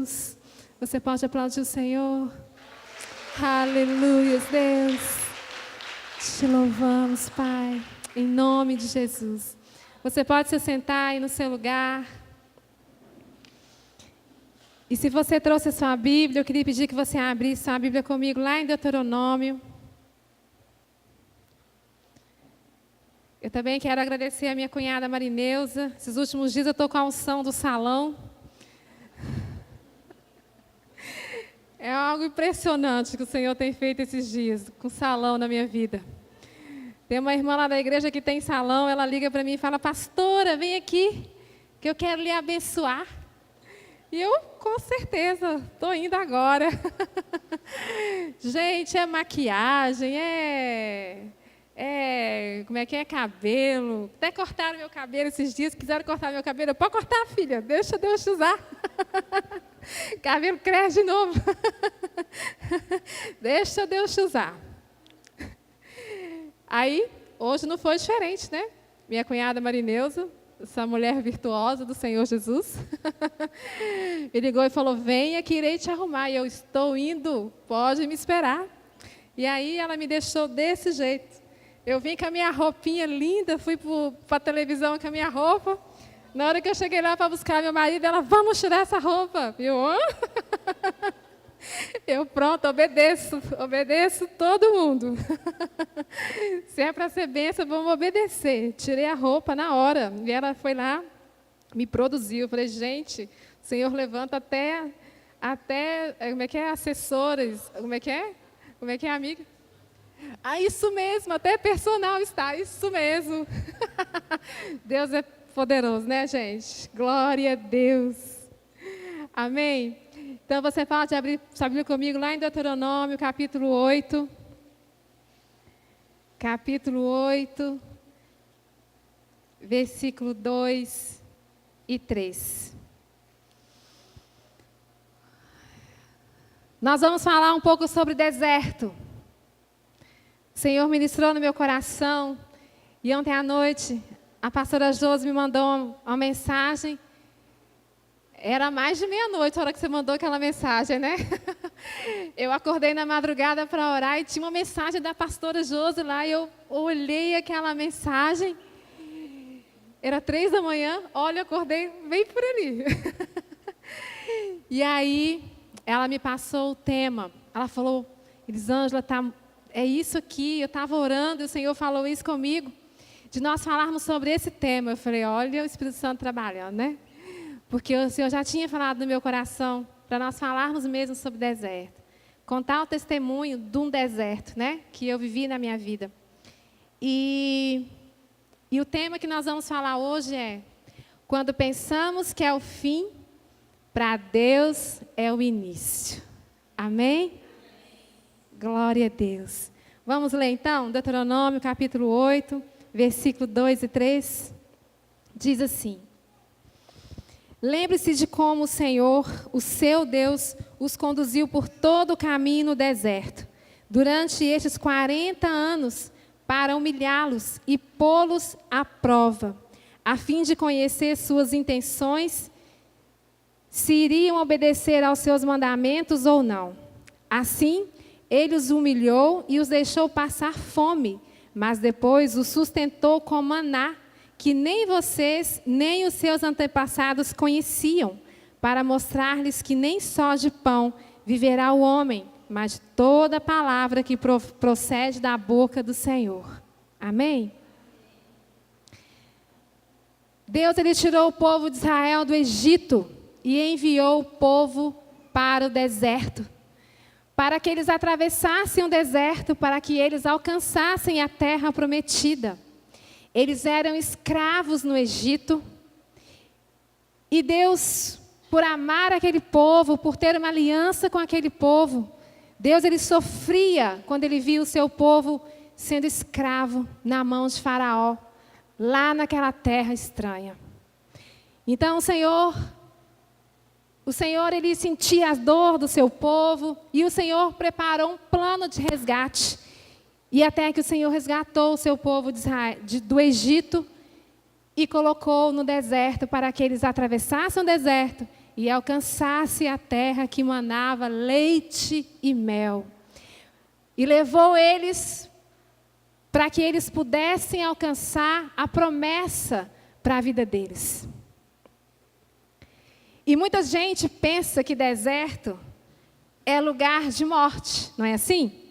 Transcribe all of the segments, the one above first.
Jesus. Você pode aplaudir o Senhor? Aleluia, Deus. Te louvamos, Pai, em nome de Jesus. Você pode se sentar aí no seu lugar. E se você trouxe a sua Bíblia, eu queria pedir que você abrisse sua Bíblia comigo lá em Deuteronômio. Eu também quero agradecer a minha cunhada Marineuza. Esses últimos dias eu estou com a unção do salão. É algo impressionante que o Senhor tem feito esses dias, com salão na minha vida. Tem uma irmã lá da igreja que tem salão, ela liga para mim e fala: pastora, vem aqui, que eu quero lhe abençoar. E eu, com certeza, estou indo agora. Gente, é maquiagem, como é que é? Cabelo. Até cortaram meu cabelo esses dias, quiseram cortar meu cabelo. Pode cortar, filha, deixa Deus te usar. Cabelo cresce de novo. Deixa Deus te usar. Aí, hoje não foi diferente, né? Minha cunhada Marineuza, essa mulher virtuosa do Senhor Jesus, me ligou e falou: venha que irei te arrumar. E eu: estou indo, pode me esperar. E aí ela me deixou desse jeito. Eu vim com a minha roupinha linda, fui para a televisão com a minha roupa. Na hora que eu cheguei lá para buscar meu marido, ela: vamos tirar essa roupa. Eu pronto, obedeço todo mundo. Se é para ser bênção, vamos obedecer. Tirei a roupa na hora. E ela foi lá, me produziu. Eu falei: gente, o Senhor levanta até como é que é? Assessores, como é que é, amiga? Ah, isso mesmo, até personal está, isso mesmo. Deus é poderoso, né, gente? Glória a Deus. Amém? Então, você pode abrir sua Bíblia comigo lá em Deuteronômio, capítulo 8. Capítulo 8, versículo 2 e 3. Nós vamos falar um pouco sobre deserto. O Senhor ministrou no meu coração. E ontem à noite, a pastora Josi me mandou uma mensagem. Era mais de meia-noite a hora que você mandou aquela mensagem, né? Eu acordei na madrugada para orar e tinha uma mensagem da pastora Josi lá. E eu olhei aquela mensagem. Era 3 da manhã. Olha, eu acordei bem por ali. E aí, ela me passou o tema. Ela falou: Elisângela, é isso aqui. Eu estava orando e o Senhor falou isso comigo, de nós falarmos sobre esse tema. Eu falei: olha o Espírito Santo trabalhando, né? Porque o Senhor já tinha falado no meu coração para nós falarmos mesmo sobre deserto. Contar o testemunho de um deserto, né? Que eu vivi na minha vida. E o tema que nós vamos falar hoje é: quando pensamos que é o fim, para Deus é o início. Amém? Glória a Deus. Vamos ler então, Deuteronômio capítulo 8, versículo 2 e 3. Diz assim: lembre-se de como o Senhor, o seu Deus, os conduziu por todo o caminho no deserto, durante estes 40 anos, para humilhá-los e pô-los à prova, a fim de conhecer suas intenções, se iriam obedecer aos seus mandamentos ou não. Assim, ele os humilhou e os deixou passar fome, mas depois os sustentou com maná, que nem vocês, nem os seus antepassados conheciam, para mostrar-lhes que nem só de pão viverá o homem, mas de toda palavra que procede da boca do Senhor. Amém? Deus, ele tirou o povo de Israel do Egito e enviou o povo para o deserto, para que eles atravessassem o deserto, para que eles alcançassem a terra prometida. Eles eram escravos no Egito. E Deus, por amar aquele povo, por ter uma aliança com aquele povo, Deus, ele sofria quando ele via o seu povo sendo escravo na mão de Faraó, lá naquela terra estranha. Então o Senhor, ele sentia a dor do seu povo, e o Senhor preparou um plano de resgate. E até que o Senhor resgatou o seu povo do Egito e colocou no deserto para que eles atravessassem o deserto e alcançasse a terra que manava leite e mel. E levou eles para que eles pudessem alcançar a promessa para a vida deles. E muita gente pensa que deserto é lugar de morte, não é assim?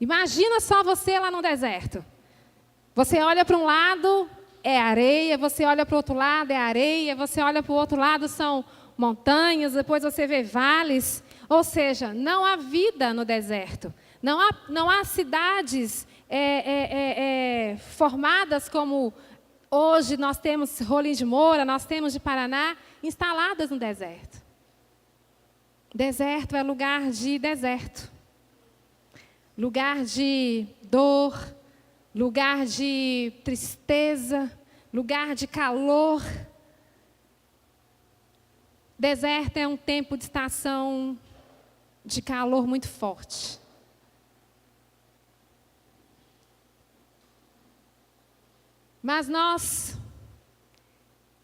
Imagina só você lá no deserto. Você olha para um lado, é areia, você olha para o outro lado, é areia, você olha para o outro lado, são montanhas, depois você vê vales. Ou seja, não há vida no deserto. Não há cidades formadas como hoje nós temos Rolim de Moura, nós temos de Paraná, instaladas no deserto. Deserto é lugar de deserto. Lugar de dor, lugar de tristeza, lugar de calor. Deserto é um tempo de estação de calor muito forte. Mas nós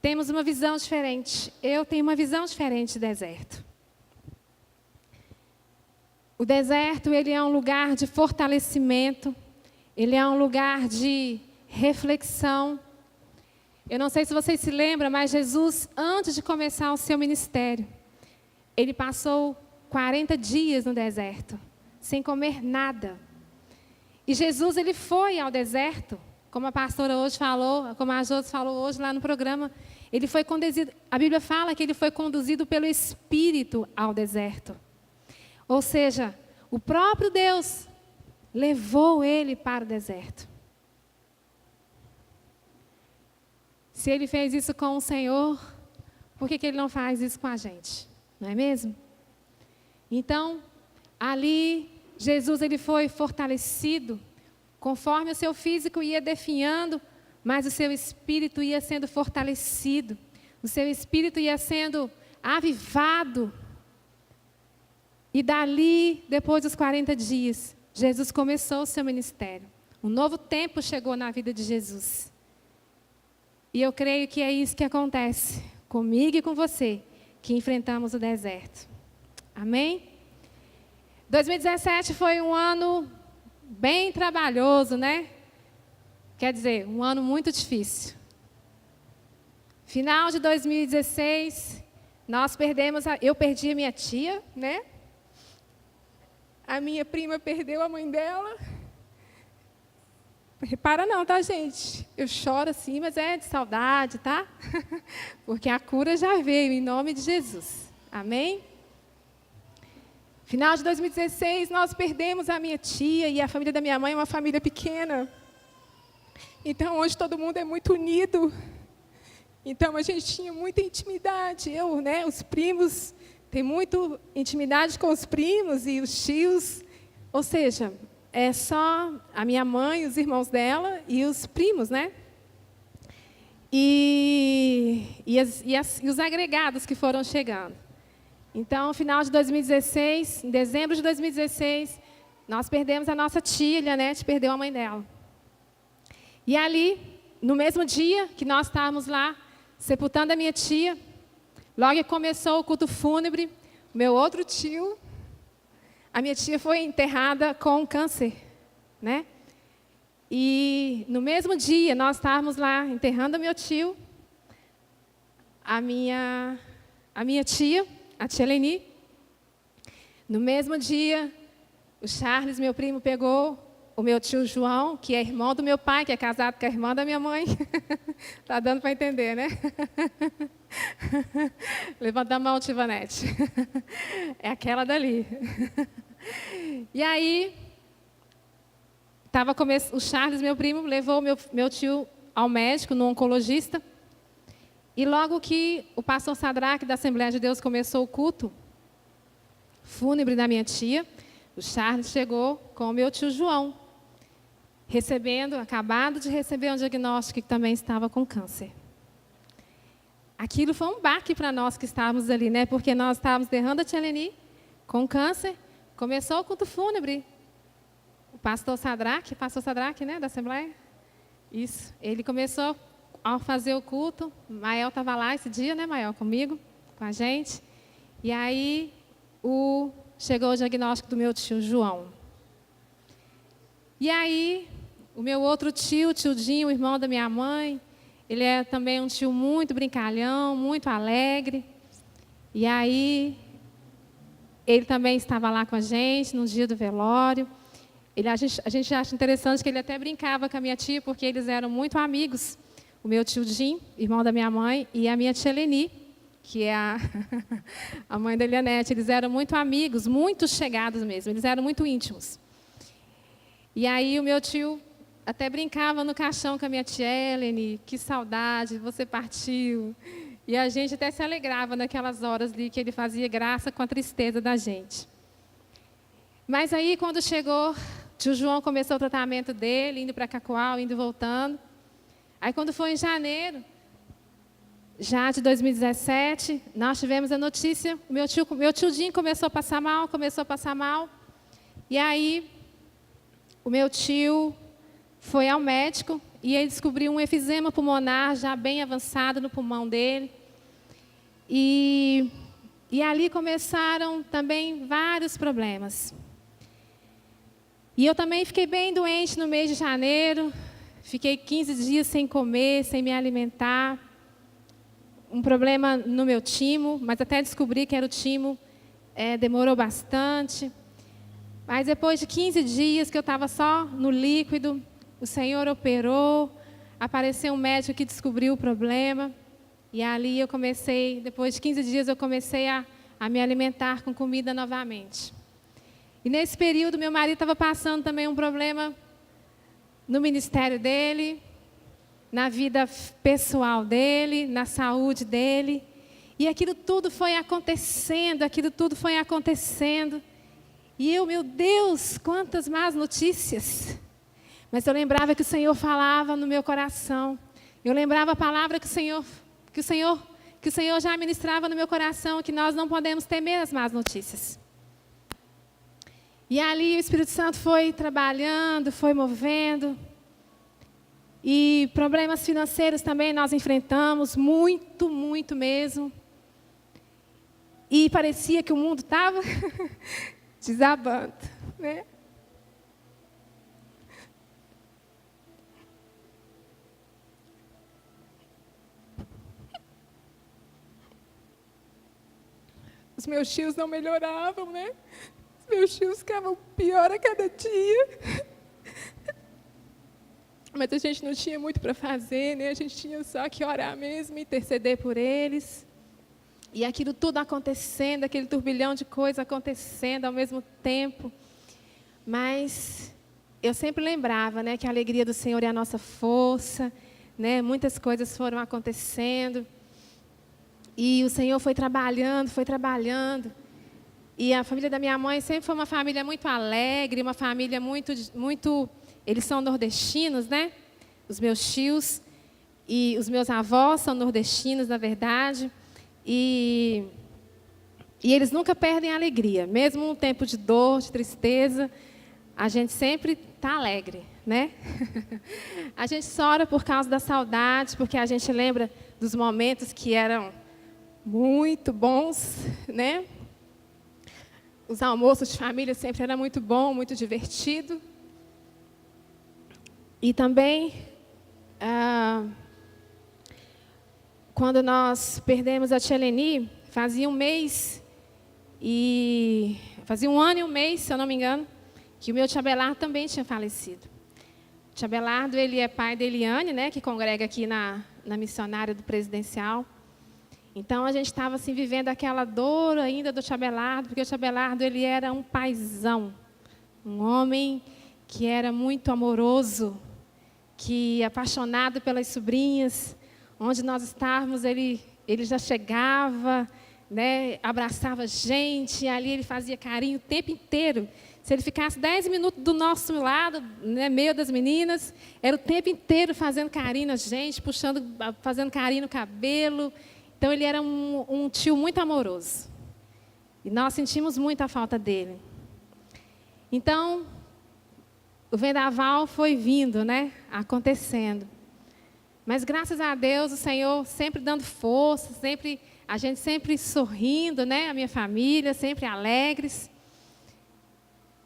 temos uma visão diferente. Eu tenho uma visão diferente de deserto. O deserto, ele é um lugar de fortalecimento, ele é um lugar de reflexão. Eu não sei se vocês se lembram, mas Jesus, antes de começar o seu ministério, ele passou 40 dias no deserto, sem comer nada. E Jesus, ele foi ao deserto, como a pastora hoje falou, como a Josi falou hoje lá no programa, ele foi conduzido, a Bíblia fala que ele foi conduzido pelo Espírito ao deserto. Ou seja, o próprio Deus levou ele para o deserto. Se ele fez isso com o Senhor, por que ele não faz isso com a gente? Não é mesmo? Então, ali, Jesus ele foi fortalecido, conforme o seu físico ia definhando, mas o seu espírito ia sendo fortalecido, o seu espírito ia sendo avivado. E dali, depois dos 40 dias, Jesus começou o seu ministério. Um novo tempo chegou na vida de Jesus. E eu creio que é isso que acontece comigo e com você, que enfrentamos o deserto. Amém? 2017 foi um ano bem trabalhoso, né? Quer dizer, um ano muito difícil. Final de 2016, eu perdi a minha tia, né? A minha prima perdeu a mãe dela. Repara não, tá, gente? Eu choro assim, mas é de saudade, tá? Porque a cura já veio, em nome de Jesus. Amém? Final de 2016, nós perdemos a minha tia e a família da minha mãe é uma família pequena. Então, hoje todo mundo é muito unido. Então, a gente tinha muita intimidade. Os primos, tem muita intimidade com os primos e os tios. Ou seja, é só a minha mãe, os irmãos dela e os primos, né? E os agregados que foram chegando. Então, no final de 2016, em dezembro de 2016, nós perdemos a nossa tia, Lianete perdeu a mãe dela. E ali, no mesmo dia que nós estávamos lá, sepultando a minha tia, logo que começou o culto fúnebre, meu outro tio, a minha tia foi enterrada com câncer, né? E no mesmo dia, nós estávamos lá enterrando meu tio, a minha tia, a tia Leni. No mesmo dia, o Charles, meu primo, pegou o meu tio João, que é irmão do meu pai, que é casado com a irmã da minha mãe. Tá dando para entender, né? Levanta a mão, Tivanete. É aquela dali. E aí, o Charles, meu primo, levou meu tio ao médico, no oncologista. E logo que o pastor Sadraque, da Assembleia de Deus, começou o culto fúnebre da minha tia, o Charles chegou com o meu tio João, acabado de receber um diagnóstico que também estava com câncer. Aquilo foi um baque para nós que estávamos ali, né? Porque nós estávamos enterrando a tia Leni com câncer, começou o culto fúnebre. O pastor Sadraque, né, da Assembleia? Isso, ele começou a fazer o culto. Mael estava lá esse dia, né, Mael, comigo? com a gente. E aí chegou o diagnóstico do meu tio João. E aí, o meu outro tio Dinho, o irmão da minha mãe, ele é também um tio muito brincalhão, muito alegre. E aí, ele também estava lá com a gente no dia do velório. A gente acha interessante que ele até brincava com a minha tia, porque eles eram muito amigos. O meu tio Dinho, irmão da minha mãe, e a minha tia Leni, que é a mãe da Elianete. Eles eram muito amigos, muito chegados mesmo, eles eram muito íntimos. E aí o meu tio até brincava no caixão com a minha tia Eleni, que saudade, você partiu. E a gente até se alegrava naquelas horas ali que ele fazia graça com a tristeza da gente. Mas aí quando chegou, tio João começou o tratamento dele, indo para Cacoal, indo e voltando. Aí quando foi em janeiro, já de 2017, nós tivemos a notícia, meu tio Dinho começou a passar mal. E aí o meu tio foi ao médico e ele descobriu um efizema pulmonar já bem avançado no pulmão dele. E ali começaram também vários problemas. E eu também fiquei bem doente no mês de janeiro. Fiquei 15 dias sem comer, sem me alimentar. Um problema no meu timo, mas até descobri que era o timo, demorou bastante. Mas depois de 15 dias que eu estava só no líquido, o Senhor operou, apareceu um médico que descobriu o problema. E ali eu comecei, depois de 15 dias, eu comecei a me alimentar com comida novamente. E nesse período, meu marido estava passando também um problema no ministério dele, na vida pessoal dele, na saúde dele. E aquilo tudo foi acontecendo. E eu, meu Deus, quantas más notícias. Mas eu lembrava que o Senhor falava no meu coração. Eu lembrava a palavra que o Senhor já ministrava no meu coração, que nós não podemos temer as más notícias. E ali o Espírito Santo foi trabalhando, foi movendo. E problemas financeiros também nós enfrentamos, muito, muito mesmo. E parecia que o mundo estava desabando, né? Os meus tios não melhoravam, né? Os meus tios ficavam pior a cada dia. Mas a gente não tinha muito para fazer, né? A gente tinha só que orar mesmo, interceder por eles. E aquilo tudo acontecendo, aquele turbilhão de coisas acontecendo ao mesmo tempo. Mas eu sempre lembrava, né, que a alegria do Senhor é a nossa força, né? Muitas coisas foram acontecendo. E o Senhor foi trabalhando. E a família da minha mãe sempre foi uma família muito alegre, uma família muito... Eles são nordestinos, né? Os meus tios e os meus avós são nordestinos, na verdade. E eles nunca perdem a alegria. Mesmo num tempo de dor, de tristeza, a gente sempre está alegre, né? A gente chora por causa da saudade, porque a gente lembra dos momentos que eram muito bons, né? Os almoços de família sempre era muito bom, muito divertido. E também, quando nós perdemos a tia Leni, fazia um ano e um mês, se eu não me engano, que o meu tia Abelardo também tinha falecido. O tia Abelardo, ele é pai da Eliane, né, que congrega aqui na missionária do Presidencial. Então, a gente estava assim, vivendo aquela dor ainda do tia Abelardo, porque o tia Abelardo, ele era um paizão, um homem que era muito amoroso, que apaixonado pelas sobrinhas, onde nós estávamos, ele já chegava, né, abraçava a gente, e ali ele fazia carinho o tempo inteiro. Se ele ficasse 10 minutos do nosso lado, né, meio das meninas, era o tempo inteiro fazendo carinho na gente, fazendo carinho no cabelo. Então, ele era um tio muito amoroso. E nós sentimos muito a falta dele. Então, o vendaval foi vindo, né, acontecendo. Mas, graças a Deus, o Senhor sempre dando força, sempre A gente sempre sorrindo, né? A minha família, sempre alegres.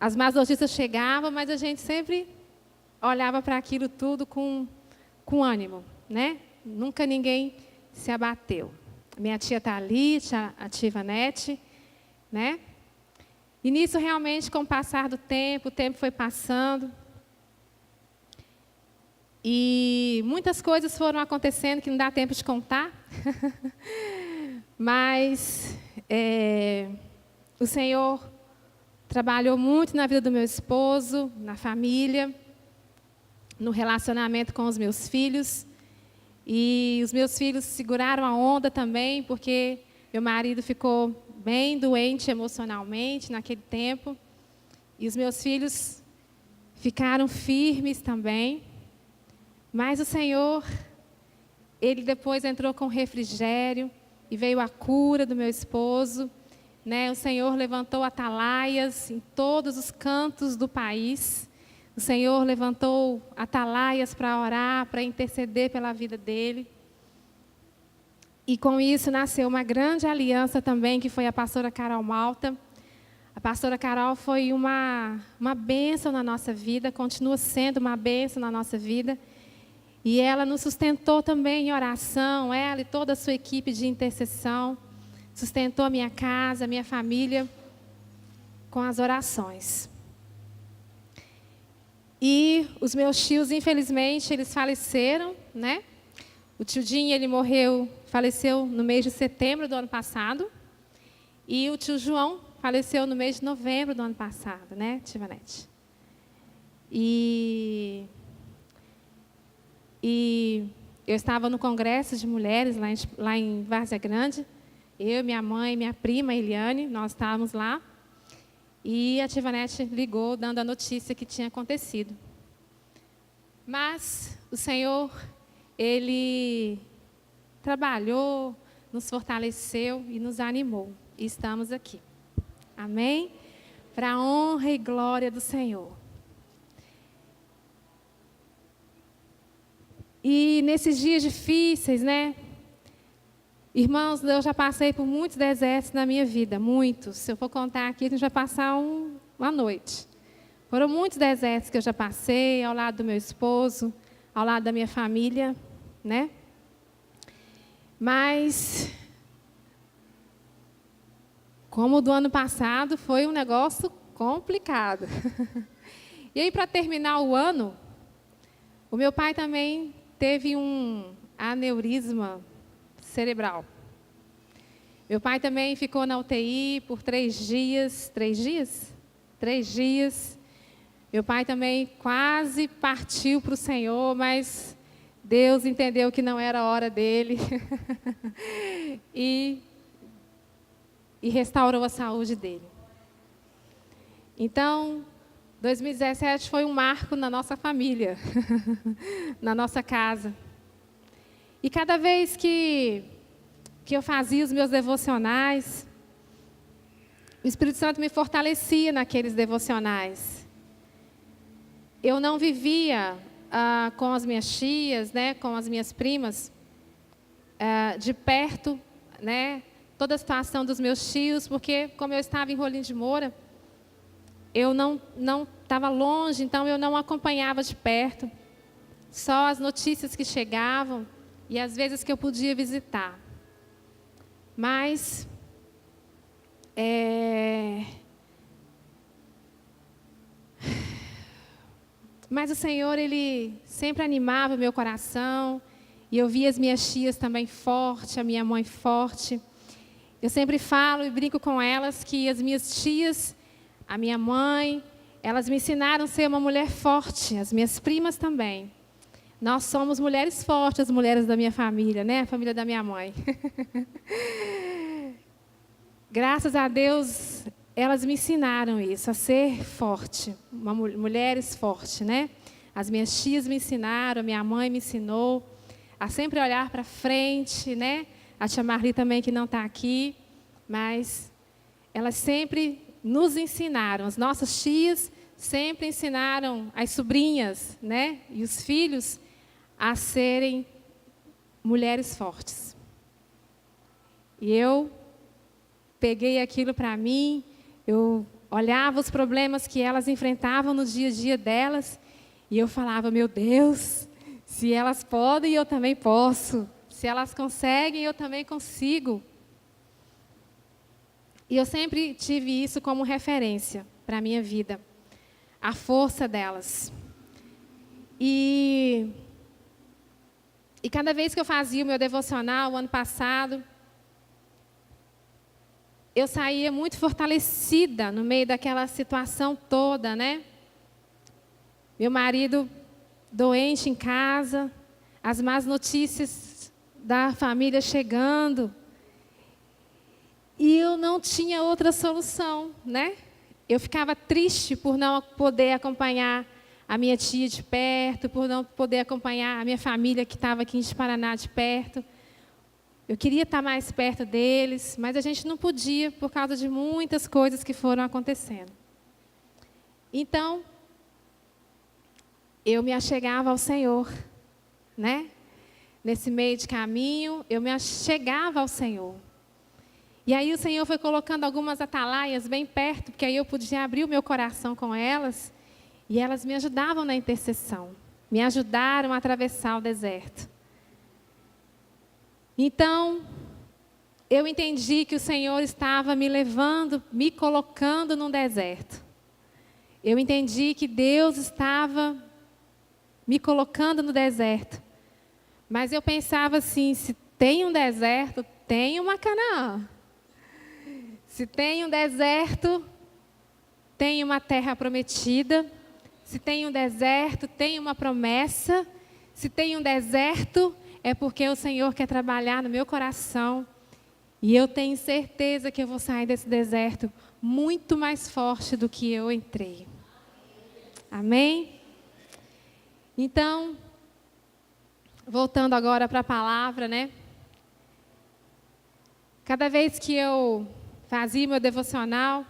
As más notícias chegavam, mas a gente sempre olhava para aquilo tudo com ânimo, né? Nunca ninguém se abateu. Minha tia está ali, a tia Ivanete, né? E nisso, realmente, com o passar do tempo, o tempo foi passando. E muitas coisas foram acontecendo que não dá tempo de contar. Mas o Senhor trabalhou muito na vida do meu esposo, na família, no relacionamento com os meus filhos. E os meus filhos seguraram a onda também, porque meu marido ficou bem doente emocionalmente naquele tempo. E os meus filhos ficaram firmes também. Mas o Senhor, Ele depois entrou com refrigério e veio a cura do meu esposo. Né? O Senhor levantou atalaias em todos os cantos do país. O Senhor levantou atalaias para orar, para interceder pela vida dele. E com isso nasceu uma grande aliança também, que foi a pastora Carol Malta. A pastora Carol foi uma bênção na nossa vida, continua sendo uma bênção na nossa vida. E ela nos sustentou também em oração, ela e toda a sua equipe de intercessão. Sustentou a minha casa, a minha família, com as orações. E os meus tios, infelizmente, eles faleceram, né? O tio Dinho, ele faleceu no mês de setembro do ano passado. E o tio João faleceu no mês de novembro do ano passado, né, tia Ivanete? E eu estava no congresso de mulheres lá em Várzea Grande. Eu, minha mãe, minha prima Eliane, nós estávamos lá. E a tia Ivanete ligou, dando a notícia que tinha acontecido. Mas o Senhor, Ele trabalhou, nos fortaleceu e nos animou. E estamos aqui. Amém? Para a honra e glória do Senhor. E nesses dias difíceis, né? Irmãos, eu já passei por muitos desertos na minha vida, muitos. Se eu for contar aqui, a gente vai passar uma noite. Foram muitos desertos que eu já passei, ao lado do meu esposo, ao lado da minha família, né? Mas, como o do ano passado, foi um negócio complicado. E aí, para terminar o ano, o meu pai também teve um aneurisma cerebral. Meu pai também ficou na UTI por 3 dias. 3 dias? 3 dias. Meu pai também quase partiu para o Senhor, mas Deus entendeu que não era a hora dele. e restaurou a saúde dele. Então, 2017 foi um marco na nossa família, na nossa casa. E cada vez que eu fazia os meus devocionais, o Espírito Santo me fortalecia naqueles devocionais. Eu não vivia com as minhas tias, né, com as minhas primas, de perto, né, toda a situação dos meus tios, porque como eu estava em Rolim de Moura, eu não estava longe, então eu não acompanhava de perto, só as notícias que chegavam e as vezes que eu podia visitar. Mas o Senhor, Ele sempre animava o meu coração, e eu via as minhas tias também fortes, a minha mãe forte. Eu sempre falo e brinco com elas que as minhas tias, a minha mãe, elas me ensinaram a ser uma mulher forte, as minhas primas também. Nós somos mulheres fortes, as mulheres da minha família, né? A família da minha mãe. Graças a Deus, elas me ensinaram isso, a ser forte, mulheres fortes, né? As minhas tias me ensinaram, a minha mãe me ensinou a sempre olhar para frente, né? A tia Marli também, que não está aqui, mas elas sempre nos ensinaram, as nossas tias sempre ensinaram as sobrinhas, né? E os filhos a serem mulheres fortes. E eu peguei aquilo para mim, eu olhava os problemas que elas enfrentavam no dia a dia delas, e eu falava, meu Deus, se elas podem, eu também posso. Se elas conseguem, eu também consigo. E eu sempre tive isso como referência para a minha vida, a força delas. E cada vez que eu fazia o meu devocional, o ano passado, eu saía muito fortalecida no meio daquela situação toda, né? Meu marido doente em casa, as más notícias da família chegando. E eu não tinha outra solução, né? Eu ficava triste por não poder acompanhar a minha tia de perto, por não poder acompanhar a minha família que estava aqui em Paraná de perto. Eu queria estar mais perto deles, mas a gente não podia por causa de muitas coisas que foram acontecendo. Então, eu me achegava ao Senhor, né? Nesse meio de caminho, eu me achegava ao Senhor. E aí o Senhor foi colocando algumas atalaias bem perto, porque aí eu podia abrir o meu coração com elas, e elas me ajudavam na intercessão, me ajudaram a atravessar o deserto. Então, eu entendi que o Senhor estava me levando, me colocando num deserto. Eu entendi que Deus estava me colocando no deserto. Mas eu pensava assim, se tem um deserto, tem uma Canaã. Se tem um deserto, tem uma terra prometida. Se tem um deserto, tem uma promessa. Se tem um deserto, é porque o Senhor quer trabalhar no meu coração. E eu tenho certeza que eu vou sair desse deserto muito mais forte do que eu entrei. Amém? Então, voltando agora para a palavra, né? Cada vez que eu fazia meu devocional,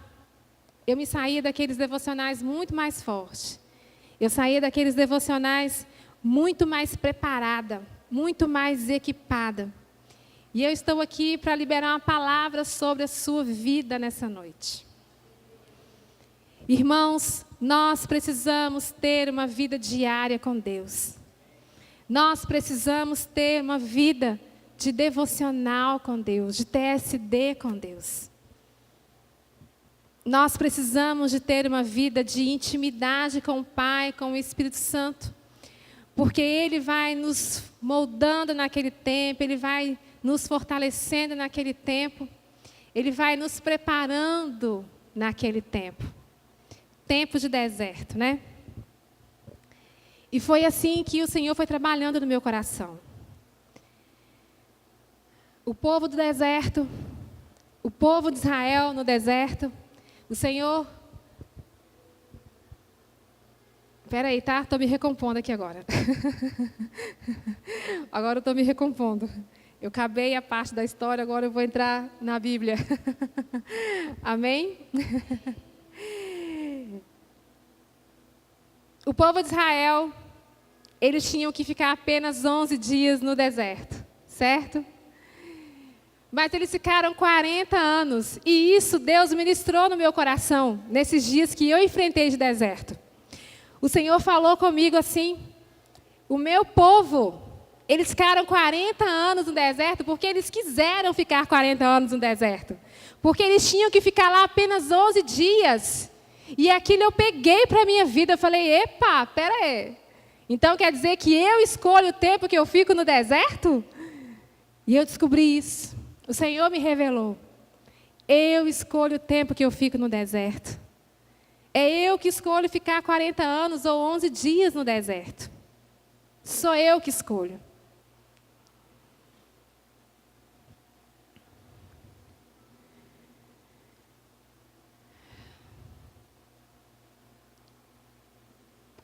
eu me saía daqueles devocionais muito mais forte. Eu saía daqueles devocionais muito mais preparada, muito mais equipada. E eu estou aqui para liberar uma palavra sobre a sua vida nessa noite. Irmãos, nós precisamos ter uma vida diária com Deus. Nós precisamos ter uma vida de devocional com Deus, de TSD com Deus. Nós precisamos de ter uma vida de intimidade com o Pai, com o Espírito Santo, porque Ele vai nos moldando naquele tempo, Ele vai nos fortalecendo naquele tempo, Ele vai nos preparando naquele tempo. Tempo de deserto, né? E foi assim que o Senhor foi trabalhando no meu coração. O povo do deserto, o povo de Israel no deserto, o Senhor... Espera aí, tá? Estou me recompondo aqui agora. Agora eu estou me recompondo. Eu acabei a parte da história, agora eu vou entrar na Bíblia. Amém? O povo de Israel, eles tinham que ficar apenas 11 dias no deserto, certo? Mas eles ficaram 40 anos, e isso Deus ministrou no meu coração, nesses dias que eu enfrentei de deserto. O Senhor falou comigo assim, o meu povo, eles ficaram 40 anos no deserto, porque eles quiseram ficar 40 anos no deserto. Porque eles tinham que ficar lá apenas 11 dias. E aquilo eu peguei para a minha vida, eu falei, epa, pera aí. Então quer dizer que eu escolho o tempo que eu fico no deserto? E eu descobri isso. O Senhor me revelou. Eu escolho o tempo que eu fico no deserto. É eu que escolho ficar 40 anos ou 11 dias no deserto. Sou eu que escolho.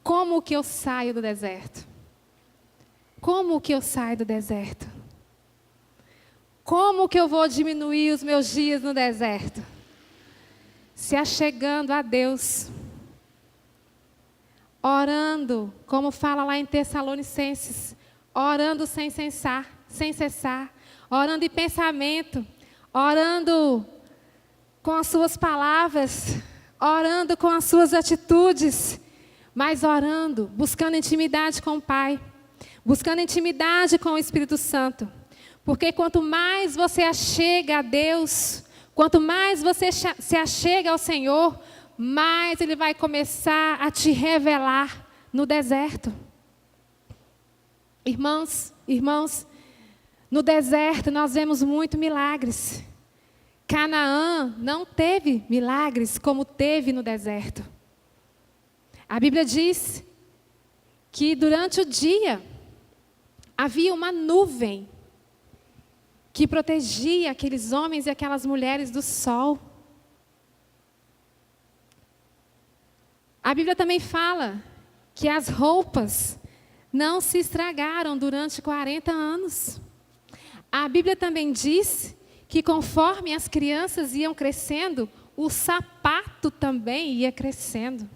Como que eu saio do deserto? Como que eu saio do deserto? Como que eu vou diminuir os meus dias no deserto? Se achegando a Deus. Orando, como fala lá em Tessalonicenses. Orando sem cessar. Orando em pensamento. orando com as suas palavras, orando com as suas atitudes, mas orando, buscando intimidade com o Pai, buscando intimidade com o Espírito Santo. Porque quanto mais você achega a Deus, quanto mais você se achega ao Senhor, mais Ele vai começar a te revelar no deserto. Irmãos, no deserto nós vemos muitos milagres. Canaã não teve milagres como teve no deserto. A Bíblia diz que durante o dia havia uma nuvem que protegia aqueles homens e aquelas mulheres do sol. A Bíblia também fala que as roupas não se estragaram durante 40 anos. A Bíblia também diz que conforme as crianças iam crescendo, o sapato também ia crescendo.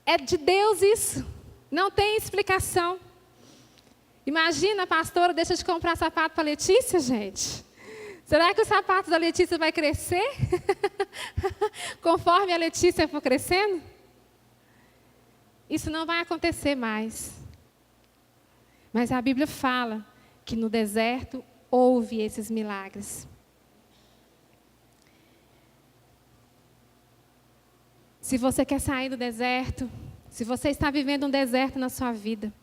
É de Deus isso, não tem explicação. Imagina, a pastora deixa de comprar sapato para a Letícia, gente. Será que o sapato da Letícia vai crescer? Conforme a Letícia for crescendo? Isso não vai acontecer mais. Mas a Bíblia fala que no deserto houve esses milagres. Se você quer sair do deserto, se você está vivendo um deserto na sua vida,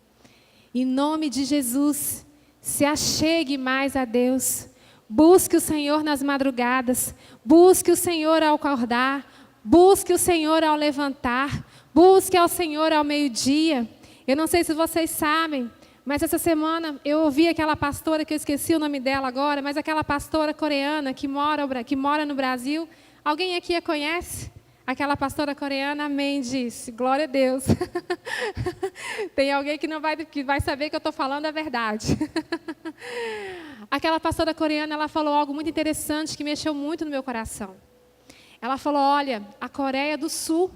em nome de Jesus, se achegue mais a Deus. Busque o Senhor nas madrugadas, busque o Senhor ao acordar, busque o Senhor ao levantar, busque ao Senhor ao meio-dia. Eu não sei se vocês sabem, mas essa semana eu ouvi aquela pastora, que eu esqueci o nome dela agora, mas aquela pastora coreana que mora no Brasil. Alguém aqui a conhece? Aquela pastora coreana, amém, disse, glória a Deus. Tem alguém que vai saber que eu estou falando a verdade. Aquela pastora coreana, ela falou algo muito interessante que mexeu muito no meu coração. Ela falou, olha, a Coreia do Sul,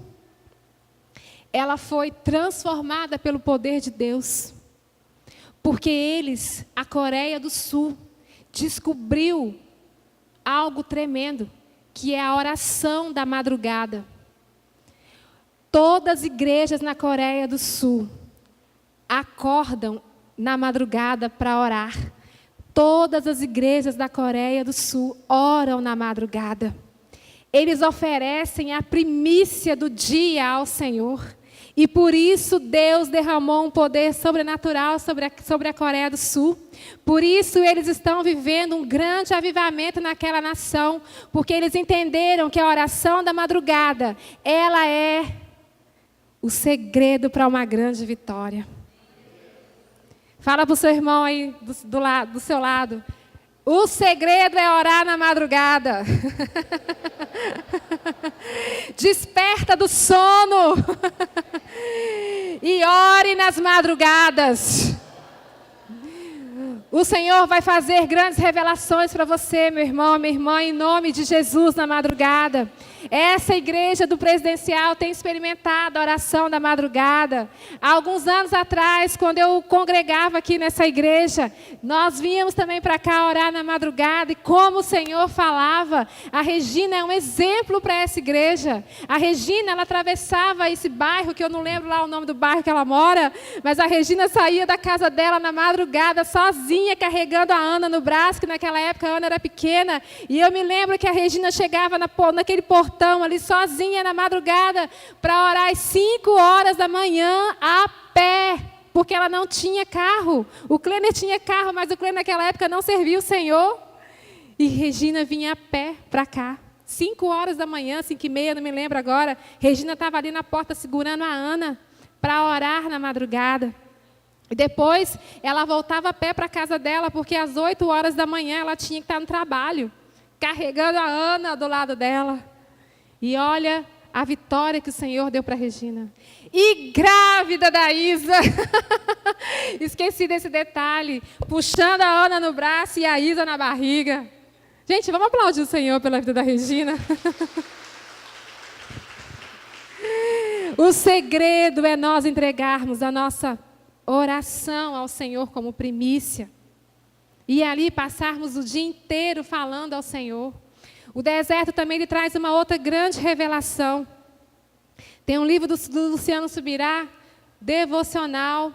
ela foi transformada pelo poder de Deus. Porque eles, a Coreia do Sul, descobriu algo tremendo, que é a oração da madrugada. Todas as igrejas na Coreia do Sul acordam na madrugada para orar. Todas as igrejas da Coreia do Sul oram na madrugada. Eles oferecem a primícia do dia ao Senhor. E por isso Deus derramou um poder sobrenatural sobre a Coreia do Sul. Por isso eles estão vivendo um grande avivamento naquela nação. Porque eles entenderam que a oração da madrugada, ela é o segredo para uma grande vitória. Fala para o seu irmão aí do seu lado. O segredo é orar na madrugada. Desperta do sono. E ore nas madrugadas. O Senhor vai fazer grandes revelações para você, meu irmão, minha irmã, em nome de Jesus na madrugada. Essa igreja do Presidencial tem experimentado a oração da madrugada. Há alguns anos atrás, quando eu congregava aqui nessa igreja, nós vínhamos também para cá orar na madrugada. E como o Senhor falava, a Regina é um exemplo para essa igreja. A Regina, ela atravessava esse bairro, que eu não lembro lá o nome do bairro que ela mora, mas a Regina saía da casa dela na madrugada, sozinha, carregando a Ana no braço, que naquela época a Ana era pequena. E eu me lembro que a Regina chegava naquele portão ali sozinha na madrugada para orar às 5 horas da manhã a pé, porque ela não tinha carro. O Kleiner tinha carro, mas o Kleiner naquela época não servia o Senhor. E Regina vinha a pé para cá. 5 horas da manhã, 5h30, não me lembro agora. Regina estava ali na porta segurando a Ana para orar na madrugada. E depois ela voltava a pé para a casa dela, porque às 8 horas da manhã ela tinha que estar no trabalho, carregando a Ana do lado dela. E olha a vitória que o Senhor deu para Regina. E grávida da Isa. Esqueci desse detalhe. Puxando a Ana no braço e a Isa na barriga. Gente, vamos aplaudir o Senhor pela vida da Regina. O segredo é nós entregarmos a nossa oração ao Senhor como primícia. e ali passarmos o dia inteiro falando ao Senhor. O deserto também ele traz uma outra grande revelação. Tem um livro do Luciano Subirá, devocional,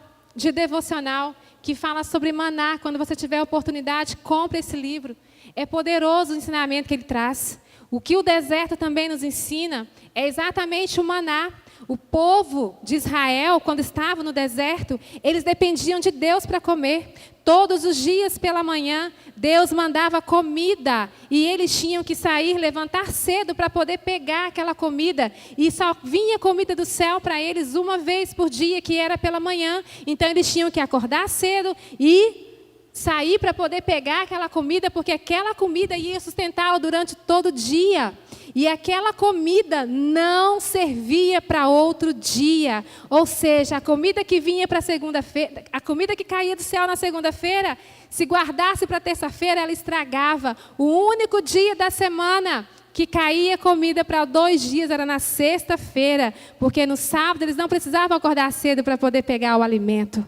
que fala sobre maná. Quando você tiver a oportunidade, compre esse livro. É poderoso o ensinamento que ele traz. O que o deserto também nos ensina é exatamente o maná. O povo de Israel, quando estava no deserto, eles dependiam de Deus para comer. Todos os dias pela manhã, Deus mandava comida e eles tinham que sair, levantar cedo para poder pegar aquela comida. E só vinha comida do céu para eles uma vez por dia, que era pela manhã. Então eles tinham que acordar cedo e sair para poder pegar aquela comida, porque aquela comida ia sustentá-lo durante todo o dia. E aquela comida não servia para outro dia. Ou seja, a comida que vinha para segunda-feira, a comida que caía do céu na segunda-feira, se guardasse para terça-feira, ela estragava. O único dia da semana que caía comida para 2 dias era na sexta-feira, porque no sábado eles não precisavam acordar cedo para poder pegar o alimento.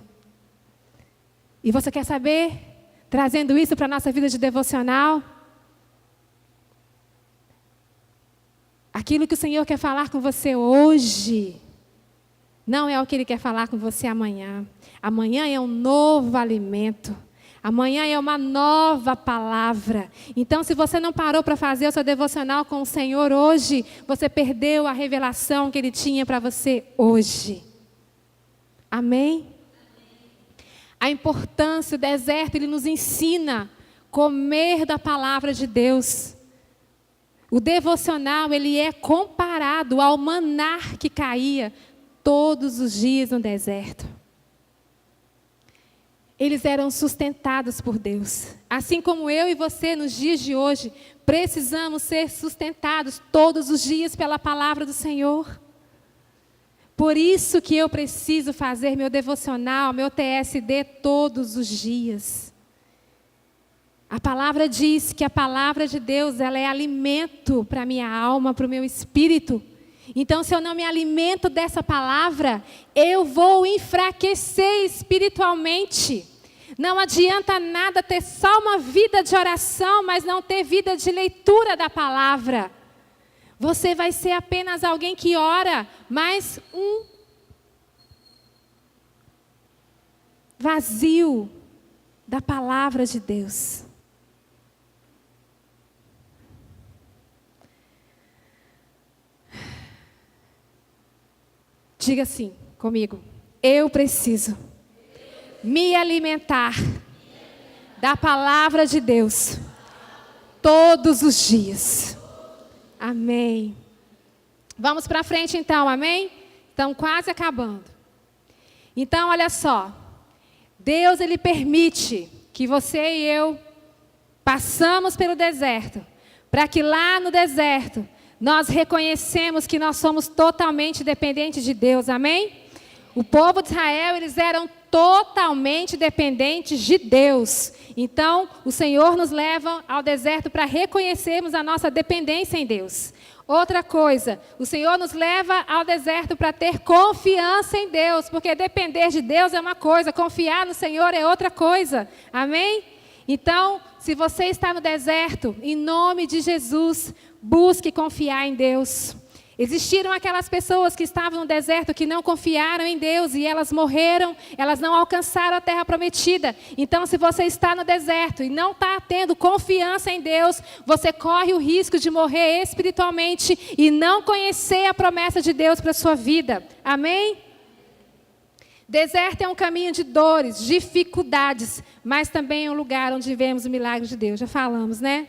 E você quer saber, trazendo isso para a nossa vida de devocional, aquilo que o Senhor quer falar com você hoje, não é o que Ele quer falar com você amanhã. Amanhã é um novo alimento. Amanhã é uma nova palavra. Então, se você não parou para fazer o seu devocional com o Senhor hoje, você perdeu a revelação que Ele tinha para você hoje. Amém? A importância, o deserto, ele nos ensina a comer da palavra de Deus. O devocional, ele é comparado ao maná que caía todos os dias no deserto. Eles eram sustentados por Deus. Assim como eu e você, nos dias de hoje, precisamos ser sustentados todos os dias pela palavra do Senhor. Por isso que eu preciso fazer meu devocional, meu TSD todos os dias. A palavra diz que a palavra de Deus, ela é alimento para a minha alma, para o meu espírito. Então, se eu não me alimento dessa palavra, eu vou enfraquecer espiritualmente. Não adianta nada ter só uma vida de oração, mas não ter vida de leitura da palavra. Você vai ser apenas alguém que ora, mas um vazio da palavra de Deus. Diga assim comigo: eu preciso me alimentar da palavra de Deus todos os dias. Amém. Vamos para frente então, amém? Estamos quase acabando. Então, olha só. Deus, Ele permite que você e eu passamos pelo deserto, para que lá no deserto nós reconhecemos que nós somos totalmente dependentes de Deus, amém? O povo de Israel, eles eram totalmente dependentes de Deus. Então, o Senhor nos leva ao deserto para reconhecermos a nossa dependência em Deus. Outra coisa, o Senhor nos leva ao deserto para ter confiança em Deus, porque depender de Deus é uma coisa, confiar no Senhor é outra coisa, amém? Então, se você está no deserto, em nome de Jesus, busque confiar em Deus. Existiram aquelas pessoas que estavam no deserto que não confiaram em Deus e elas morreram, elas não alcançaram a terra prometida. Então, se você está no deserto e não está tendo confiança em Deus, você corre o risco de morrer espiritualmente e não conhecer a promessa de Deus para a sua vida. Amém? Deserto é um caminho de dores, dificuldades, mas também é um lugar onde vemos o milagre de Deus. Já falamos, né?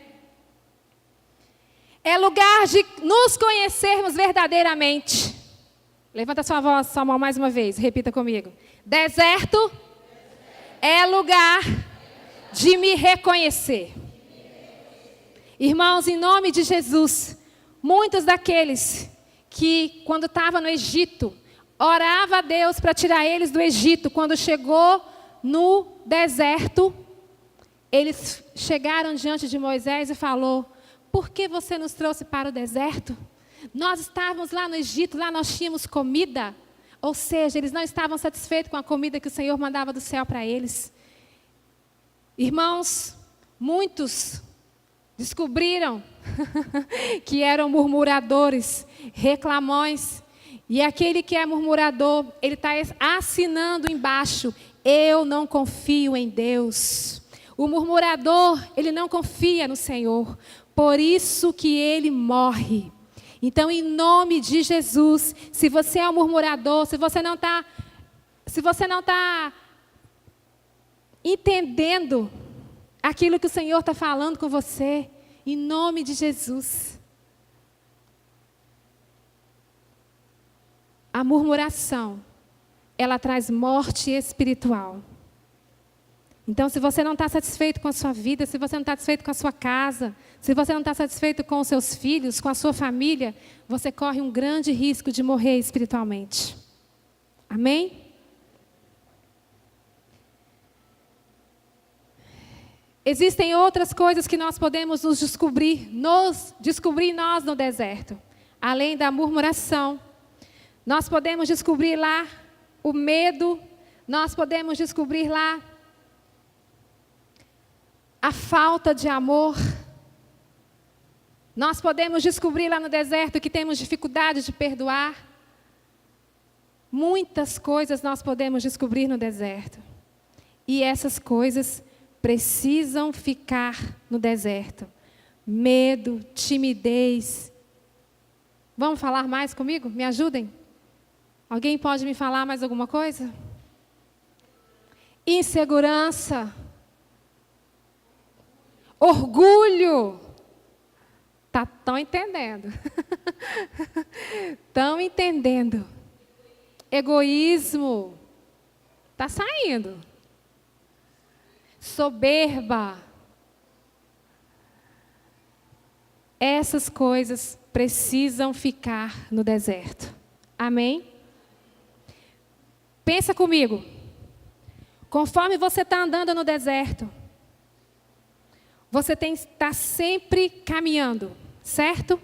É lugar de nos conhecermos verdadeiramente. Levanta sua voz, sua mão mais uma vez, repita comigo. Deserto é lugar de me reconhecer. Irmãos, em nome de Jesus, muitos daqueles que, quando estavam no Egito, orava a Deus para tirar eles do Egito, quando chegou no deserto, eles chegaram diante de Moisés e falou: por que você nos trouxe para o deserto? Nós estávamos lá no Egito, lá nós tínhamos comida. Ou seja, eles não estavam satisfeitos com a comida que o Senhor mandava do céu para eles. Irmãos, muitos descobriram que eram murmuradores, reclamões. E aquele que é murmurador, ele está assinando embaixo: eu não confio em Deus. O murmurador, ele não confia no Senhor, por isso que ele morre. Então, em nome de Jesus, se você é um murmurador, se você não está entendendo aquilo que o Senhor está falando com você, em nome de Jesus. A murmuração, ela traz morte espiritual. Então, se você não está satisfeito com a sua vida, se você não está satisfeito com a sua casa, se você não está satisfeito com os seus filhos, com a sua família, você corre um grande risco de morrer espiritualmente. Amém? Existem outras coisas que nós podemos nos descobrir nós no deserto. Além da murmuração, nós podemos descobrir lá o medo, nós podemos descobrir lá a falta de amor. Nós podemos descobrir lá no deserto que temos dificuldade de perdoar. Muitas coisas nós podemos descobrir no deserto. E essas coisas precisam ficar no deserto. Medo, timidez. Vamos falar mais comigo? Me ajudem? Alguém pode me falar mais alguma coisa? Insegurança. Orgulho. Estão entendendo. Estão entendendo. Egoísmo. Está saindo. Soberba. Essas coisas precisam ficar no deserto. Amém? Pensa comigo. Conforme você está andando no deserto, você tem que estar sempre caminhando, certo?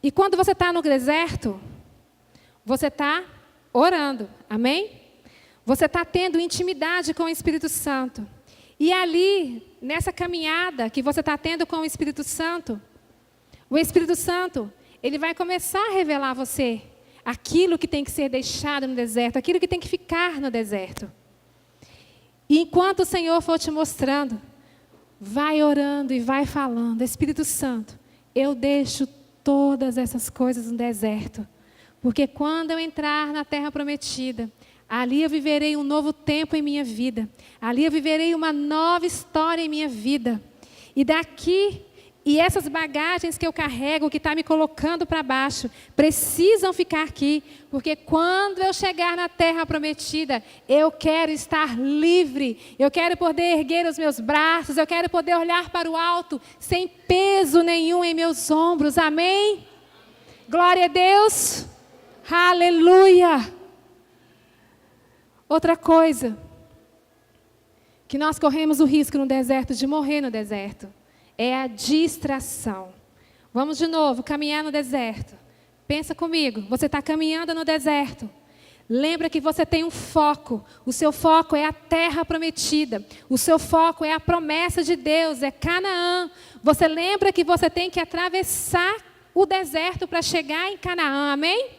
E quando você está no deserto, você está orando, amém? Você está tendo intimidade com o Espírito Santo. E ali, nessa caminhada que você está tendo com o Espírito Santo, ele vai começar a revelar a você aquilo que tem que ser deixado no deserto, aquilo que tem que ficar no deserto. E enquanto o Senhor for te mostrando, vai orando e vai falando: Espírito Santo, eu deixo todas essas coisas no deserto, porque quando eu entrar na terra prometida, ali eu viverei um novo tempo em minha vida, ali eu viverei uma nova história em minha vida. E essas bagagens que eu carrego, que está me colocando para baixo, precisam ficar aqui, porque quando eu chegar na terra prometida, eu quero estar livre, eu quero poder erguer os meus braços, eu quero poder olhar para o alto, sem peso nenhum em meus ombros, amém? Glória a Deus, aleluia! Outra coisa, que nós corremos o risco no deserto de morrer no deserto, é a distração. Vamos de novo, caminhar no deserto. Pensa comigo, você está caminhando no deserto. Lembra que você tem um foco. O seu foco é a terra prometida. O seu foco é a promessa de Deus, é Canaã. Você lembra que você tem que atravessar o deserto para chegar em Canaã, amém?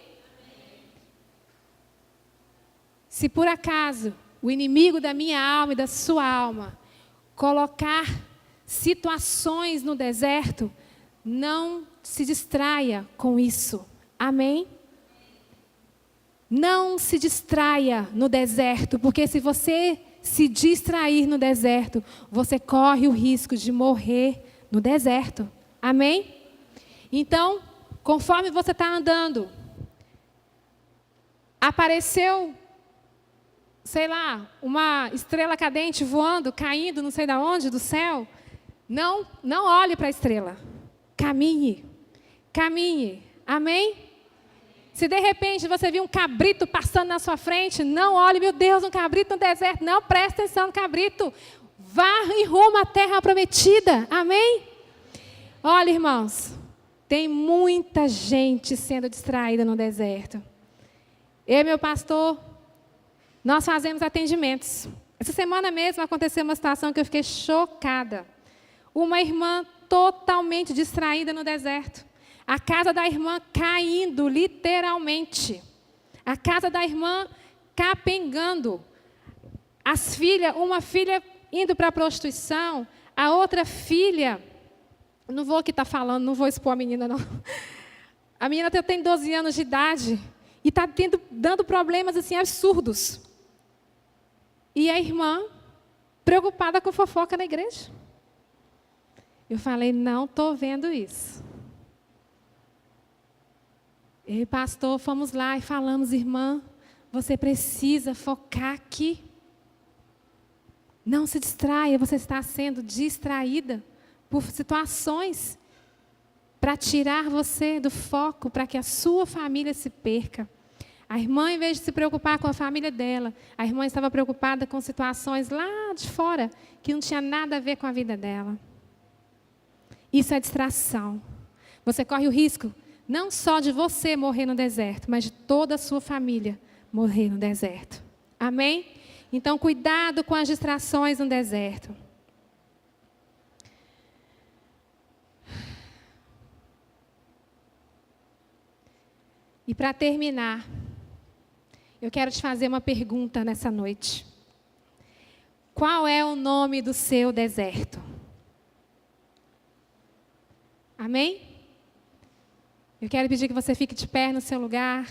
Se por acaso o inimigo da minha alma e da sua alma colocar situações no deserto, não se distraia com isso. Amém? Não se distraia no deserto, porque se você se distrair no deserto, você corre o risco de morrer no deserto. Amém? Então, conforme você está andando, apareceu, sei lá, uma estrela cadente voando, caindo, não sei de onde, do céu. Não olhe para a estrela. Caminhe. Caminhe. Amém? Se de repente você viu um cabrito passando na sua frente, não olhe, meu Deus, um cabrito no deserto. Não, preste atenção no cabrito. Vá em rumo à terra prometida. Amém? Olha, irmãos, tem muita gente sendo distraída no deserto. Eu e meu pastor, nós fazemos atendimentos Essa semana mesmo aconteceu uma situação que eu fiquei chocada. Uma irmã totalmente distraída no deserto. A casa da irmã caindo, literalmente. A casa da irmã capengando. As filhas, uma filha indo para a prostituição, a outra filha, não vou aqui estar falando, não vou expor a menina, não. A menina tem 12 anos de idade e está dando problemas assim absurdos. E a irmã, preocupada com fofoca na igreja. Eu falei, não estou vendo isso. E pastor, fomos lá e falamos, irmã, você precisa focar aqui. Não se distraia, você está sendo distraída por situações para tirar você do foco, para que a sua família se perca. A irmã, em vez de se preocupar com a família dela, a irmã estava preocupada com situações lá de fora, que não tinha nada a ver com a vida dela. Isso é distração. Você corre o risco, não só de você morrer no deserto, mas de toda a sua família morrer no deserto. Amém? Então, cuidado com as distrações no deserto. E para terminar, eu quero te fazer uma pergunta nessa noite. Qual é o nome do seu deserto? Amém? Eu quero pedir que você fique de pé no seu lugar.